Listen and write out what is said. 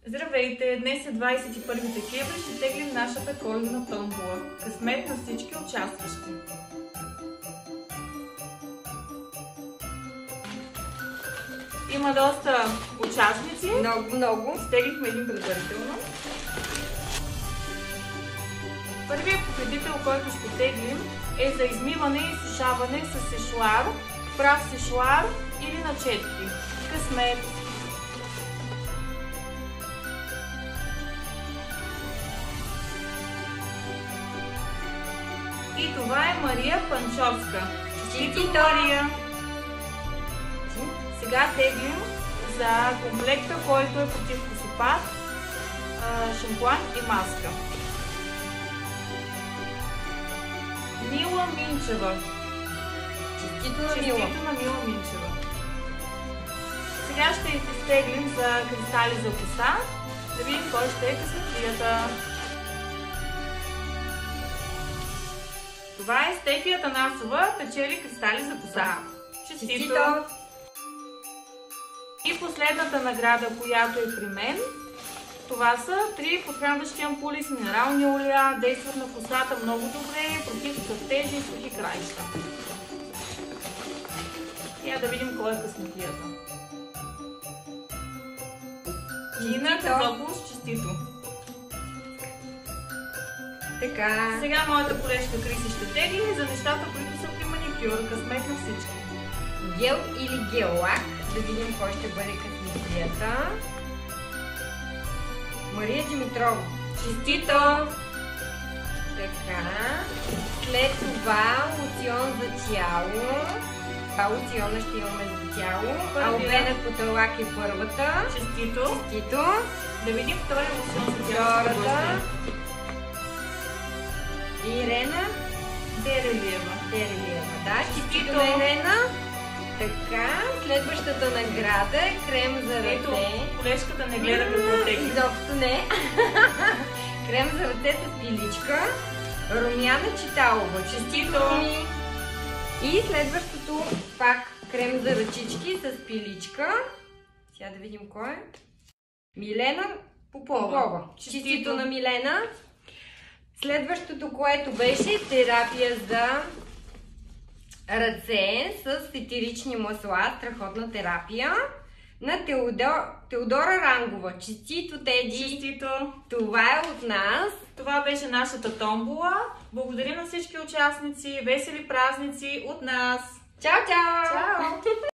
Здравейте! Днес е 21 декември, ще теглим нашата коледна томбола. Късмет на всички участващи! Има доста участници. Много. Стеглихме един предварително. Първият победител, който ще теглим, е за измиване и сушаване с сешоар, прав сешоар или на четки. Късмет! И това е Мария Панчовска. Честито, Мария! Сега теглим за комплекта, който е против косопад, шампуан и маска. Мила Минчева. Честито на Мила Минчева. Сега ще изтеглим за кристали за коса, да видим кой ще е късметлията. Това е Стефи Атанасова, печели кристали за коса. Честито! И последната награда, която е при мен, това са 3 подхранващи ампули с минерални олия, действат на косата много добре, против цъфтежи и сухи краища. Сега да видим кой е късметлията. Нина Казопулос, честито! Така. Сега моята колежка Криси ще тегли за нещата, които са при маникюр. Късмет на всички. Гел или гел-лак. Да видим кой ще бъде късметлията. Мария Димитрова. Честито! Така. След това лосьон за тяло. Това лосьона ще имаме за тяло. Албена Поталак е първата. Честито! Честито! Да видим втория лосьон за тяло. Втората. Ирена Дерелиева. Да, честито на Ирена. Така, следващата награда е крем за ръце. Ето, колежката не гледа какво тегли. Изобщо не. Крем за ръце с пиличка. Румяна Читалова. Честито! И следващото пак крем за ръчички с пиличка. Сега да видим кой е. Милена Попова. Честито на Милена. Следващото, което беше терапия за ръце с етерични масла, страхотна терапия на Теодора Рангова. Честито, Теди! Честито! Това е от нас. Това беше нашата томбола. Благодаря на всички участници. Весели празници от нас! Чао, чао! Чао!